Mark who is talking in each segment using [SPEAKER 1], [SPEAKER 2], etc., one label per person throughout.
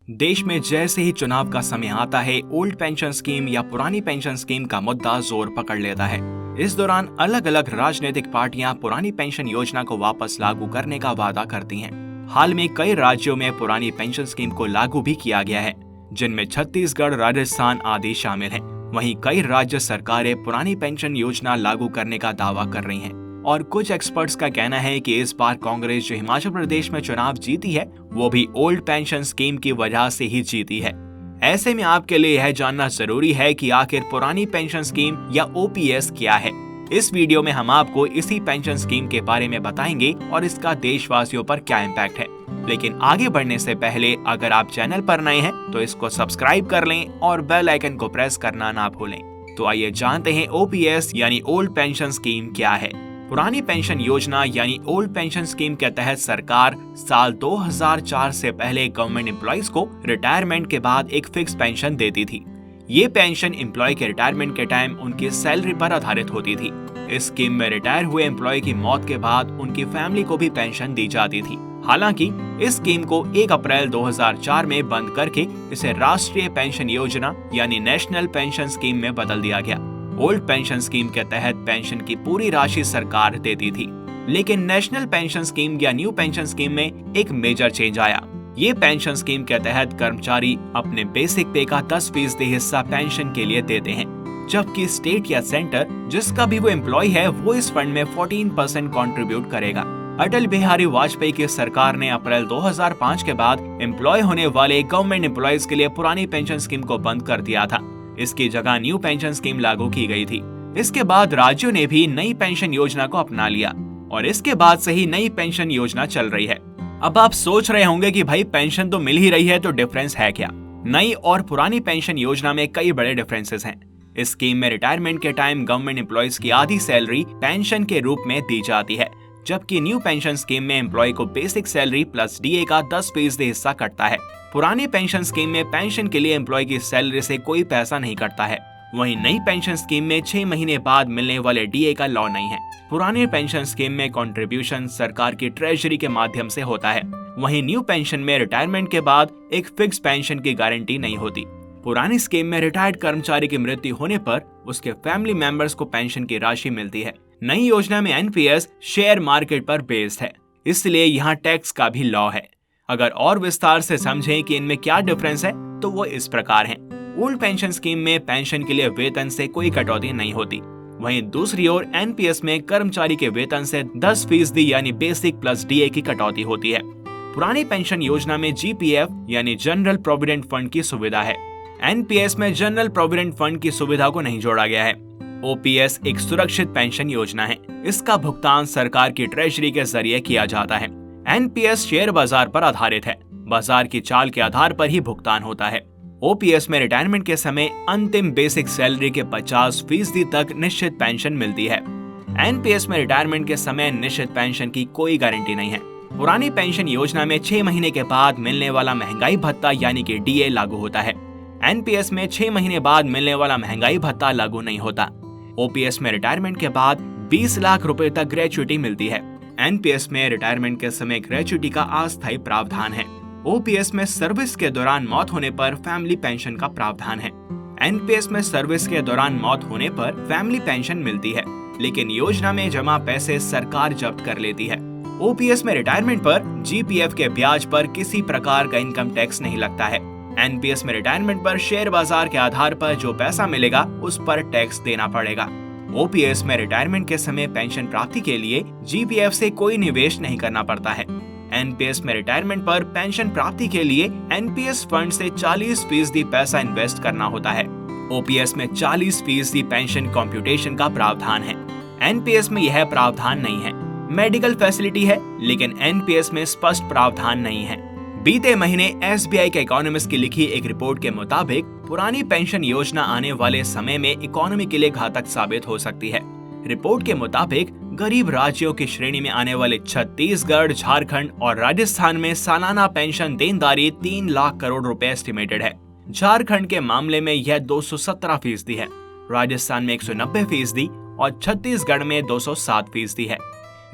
[SPEAKER 1] देश में जैसे ही चुनाव का समय आता है, ओल्ड पेंशन स्कीम या पुरानी पेंशन स्कीम का मुद्दा जोर पकड़ लेता है। इस दौरान अलग अलग राजनीतिक पार्टियां पुरानी पेंशन योजना को वापस लागू करने का वादा करती हैं। हाल में कई राज्यों में पुरानी पेंशन स्कीम को लागू भी किया गया है, जिनमें छत्तीसगढ़, राजस्थान आदि शामिल हैं। वहीं कई राज्य सरकारें पुरानी पेंशन योजना लागू करने का दावा कर रही हैं। और कुछ एक्सपर्ट्स का कहना है कि इस बार कांग्रेस जो हिमाचल प्रदेश में चुनाव जीती है, वो भी ओल्ड पेंशन स्कीम की वजह से ही जीती है। ऐसे में आपके लिए यह जानना जरूरी है कि आखिर पुरानी पेंशन स्कीम या ओपीएस क्या है। इस वीडियो में हम आपको इसी पेंशन स्कीम के बारे में बताएंगे और इसका देशवासियों पर क्या इम्पैक्ट है। लेकिन आगे बढ़ने से पहले अगर आप चैनल पर नए हैं तो इसको सब्सक्राइब कर लें और बेल आइकन को प्रेस करना ना भूलें। तो आइए जानते हैं ओपीएस यानी ओल्ड पेंशन स्कीम क्या है। पुरानी पेंशन योजना यानी ओल्ड पेंशन स्कीम के तहत सरकार साल 2004 से पहले गवर्नमेंट एम्प्लॉइज को रिटायरमेंट के बाद एक फिक्स पेंशन देती थी। ये पेंशन एम्प्लॉय के रिटायरमेंट के टाइम उनकी सैलरी पर आधारित होती थी। इस स्कीम में रिटायर हुए एम्प्लॉय की मौत के बाद उनकी फैमिली को भी पेंशन दी जाती थी। हालांकि इस स्कीम को 1 अप्रैल 2004 में बंद करके इसे राष्ट्रीय पेंशन योजना यानी नेशनल पेंशन स्कीम में बदल दिया गया। ओल्ड पेंशन स्कीम के तहत पेंशन की पूरी राशि सरकार देती थी, लेकिन नेशनल पेंशन स्कीम या न्यू पेंशन स्कीम में एक मेजर चेंज आया। ये पेंशन स्कीम के तहत कर्मचारी अपने बेसिक पे का 10% हिस्सा पेंशन के लिए देते हैं, जबकि स्टेट या सेंटर जिसका भी वो एम्प्लॉय है वो इस फंड में 14% कंट्रीब्यूट करेगा। अटल बिहारी वाजपेयी की सरकार ने अप्रैल 2005 के बाद एम्प्लॉय होने वाले गवर्नमेंट एम्प्लॉयज के लिए पुरानी पेंशन स्कीम को बंद कर दिया था। इसकी जगह न्यू पेंशन स्कीम लागू की गई थी। इसके बाद राज्यों ने भी नई पेंशन योजना को अपना लिया और इसके बाद से ही नई पेंशन योजना चल रही है। अब आप सोच रहे होंगे कि भाई पेंशन तो मिल ही रही है तो डिफरेंस है क्या। नई और पुरानी पेंशन योजना में कई बड़े डिफरेंसेस हैं। इस स्कीम में रिटायरमेंट के टाइम गवर्नमेंट एम्प्लॉयज की आधी सैलरी पेंशन के रूप में दी जाती है, जबकि न्यू पेंशन स्कीम में एम्प्लॉय को बेसिक सैलरी प्लस डीए का 10% हिस्सा कटता है। पुरानी पेंशन स्कीम में पेंशन के लिए एम्प्लॉय की सैलरी से कोई पैसा नहीं कटता है। वहीं नई पेंशन स्कीम में 6 महीने बाद मिलने वाले डीए का लॉ नहीं है। पुरानी पेंशन स्कीम में कंट्रीब्यूशन सरकार की ट्रेजरी के माध्यम से होता है। वहीं न्यू पेंशन में रिटायरमेंट के बाद एक फिक्स पेंशन की गारंटी नहीं होती। पुरानी स्कीम में रिटायर्ड कर्मचारी की मृत्यु होने पर उसके फैमिली मेंबर्स को पेंशन की राशि मिलती है। नई योजना में एनपीएस शेयर मार्केट पर बेस्ड है, इसलिए यहाँ टैक्स का भी लॉ है। अगर और विस्तार से समझें कि इनमें क्या डिफरेंस है तो वो इस प्रकार है। ओल्ड पेंशन स्कीम में पेंशन के लिए वेतन से कोई कटौती नहीं होती। वहीं दूसरी ओर एनपीएस में कर्मचारी के वेतन से 10% यानी बेसिक प्लस डीए की कटौती होती है। पुरानी पेंशन योजना में जीपीएफ यानी जनरल प्रोविडेंट फंड की सुविधा है। एनपीएस में जनरल प्रोविडेंट फंड की सुविधा को नहीं जोड़ा गया है। ओपीएस एक सुरक्षित पेंशन योजना है। इसका भुगतान सरकार की ट्रेजरी के जरिए किया जाता है। एनपीएस शेयर बाजार पर आधारित है। बाजार की चाल के आधार पर ही भुगतान होता है। ओपीएस में रिटायरमेंट के समय अंतिम बेसिक सैलरी के 50% तक निश्चित पेंशन मिलती है। एनपीएस में रिटायरमेंट के समय निश्चित पेंशन की कोई गारंटी नहीं है। पुरानी पेंशन योजना में 6 महीने के बाद मिलने वाला महंगाई भत्ता यानी कि डीए लागू होता है। एनपीएस में 6 महीने बाद मिलने वाला महंगाई भत्ता लागू नहीं होता। ओपीएस में रिटायरमेंट के बाद 20 लाख रुपए तक ग्रेच्युटी मिलती है। एनपीएस में रिटायरमेंट के समय ग्रेच्युटी का अस्थायी प्रावधान है। ओपीएस में सर्विस के दौरान मौत होने पर फैमिली पेंशन का प्रावधान है। एनपीएस में सर्विस के दौरान मौत होने पर फैमिली पेंशन मिलती है, लेकिन योजना में जमा पैसे सरकार जब्त कर लेती है। ओपीएस में रिटायरमेंट पर जीपीएफ के ब्याज पर किसी प्रकार का इनकम टैक्स नहीं लगता है। एनपीएस में रिटायरमेंट पर शेयर बाजार के आधार पर जो पैसा मिलेगा उस पर टैक्स देना पड़ेगा। ओपीएस में रिटायरमेंट के समय पेंशन प्राप्ति के लिए जीपीएफ से कोई निवेश नहीं करना पड़ता है। एनपीएस में रिटायरमेंट पर पेंशन प्राप्ति के लिए एनपीएस फंड से 40% पैसा इन्वेस्ट करना होता है। ओपीएस में 40% पेंशन कंप्यूटेशन का प्रावधान है। एनपीएस में यह प्रावधान नहीं है। मेडिकल फैसिलिटी है, लेकिन एनपीएस में स्पष्ट प्रावधान नहीं है। बीते महीने एसबीआई के इकोनॉमिस्ट की लिखी एक रिपोर्ट के मुताबिक पुरानी पेंशन योजना आने वाले समय में इकोनॉमी के लिए घातक साबित हो सकती है। रिपोर्ट के मुताबिक गरीब राज्यों की श्रेणी में आने वाले छत्तीसगढ़, झारखंड और राजस्थान में सालाना पेंशन देनदारी 3 लाख करोड़ रुपए एस्टिमेटेड है। झारखंड के मामले में यह 217% है, राजस्थान में 190% और छत्तीसगढ़ में 207% है।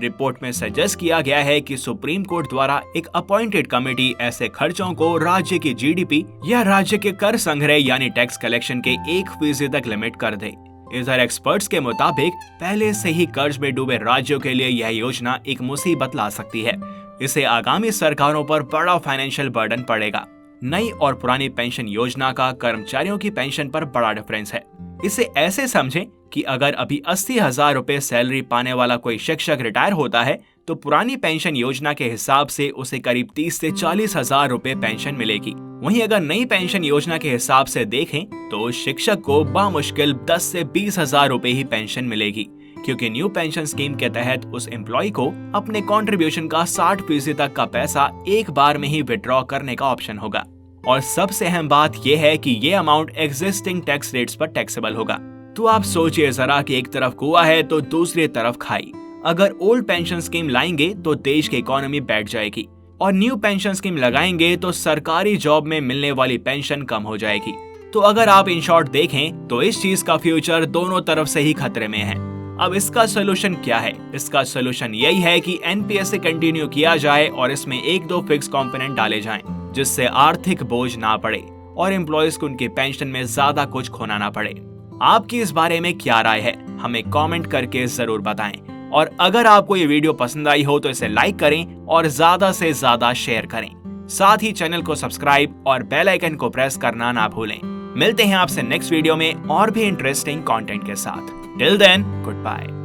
[SPEAKER 1] रिपोर्ट में सजेस्ट किया गया है कि सुप्रीम कोर्ट द्वारा एक अपॉइंटेड कमेटी ऐसे खर्चों को राज्य की जीडीपी या राज्य के कर संग्रह यानी टैक्स कलेक्शन के 1% तक लिमिट कर दे। इधर एक्सपर्ट्स के मुताबिक पहले से ही कर्ज में डूबे राज्यों के लिए यह योजना एक मुसीबत ला सकती है। इससे आगामी सरकारों पर बड़ा फाइनेंशियल बर्डन पड़ेगा। नई और पुरानी पेंशन योजना का कर्मचारियों की पेंशन पर बड़ा डिफरेंस है। इसे ऐसे समझें कि अगर अभी 80,000 रुपए सैलरी पाने वाला कोई शिक्षक रिटायर होता है तो पुरानी पेंशन योजना के हिसाब से उसे करीब 30 से 40,000 रुपए पेंशन मिलेगी। वहीं अगर नई पेंशन योजना के हिसाब से देखें तो उस शिक्षक को बामुश्किल 10 से 20,000 रुपए ही पेंशन मिलेगी, क्योंकि न्यू पेंशन स्कीम के तहत उस एम्प्लॉय को अपने कंट्रीब्यूशन का 60% तक का पैसा एक बार में ही विड्रॉ करने का ऑप्शन होगा। और सबसे अहम बात यह है कि ये अमाउंट एग्जिस्टिंग टैक्स रेट्स पर टैक्सेबल होगा। तो आप सोचिए जरा कि एक तरफ कुआं है तो दूसरी तरफ खाई। अगर ओल्ड पेंशन स्कीम लाएंगे तो देश की इकोनॉमी बैठ जाएगी, और न्यू पेंशन स्कीम लगाएंगे तो सरकारी जॉब में मिलने वाली पेंशन कम हो जाएगी। तो अगर आप इन शॉर्ट देखें तो इस चीज का फ्यूचर दोनों तरफ से ही खतरे में है। अब इसका सोल्यूशन क्या है? इसका सोल्यूशन यही है कि एनपीएस से कंटिन्यू किया जाए और इसमें 1-2 फिक्स कंपोनेंट डाले जाएं, जिससे आर्थिक बोझ ना पड़े और एम्प्लॉयज को उनकी पेंशन में ज्यादा कुछ खोना ना पड़े। आपकी इस बारे में क्या राय है? हमें कमेंट करके जरूर बताएं। और अगर आपको ये वीडियो पसंद आई हो तो इसे लाइक करें और ज्यादा से ज्यादा शेयर करें। साथ ही चैनल को सब्सक्राइब और बेल आइकन को प्रेस करना ना भूलें। मिलते हैं आपसे नेक्स्ट वीडियो में और भी इंटरेस्टिंग कंटेंट के साथ। Till then, good bye.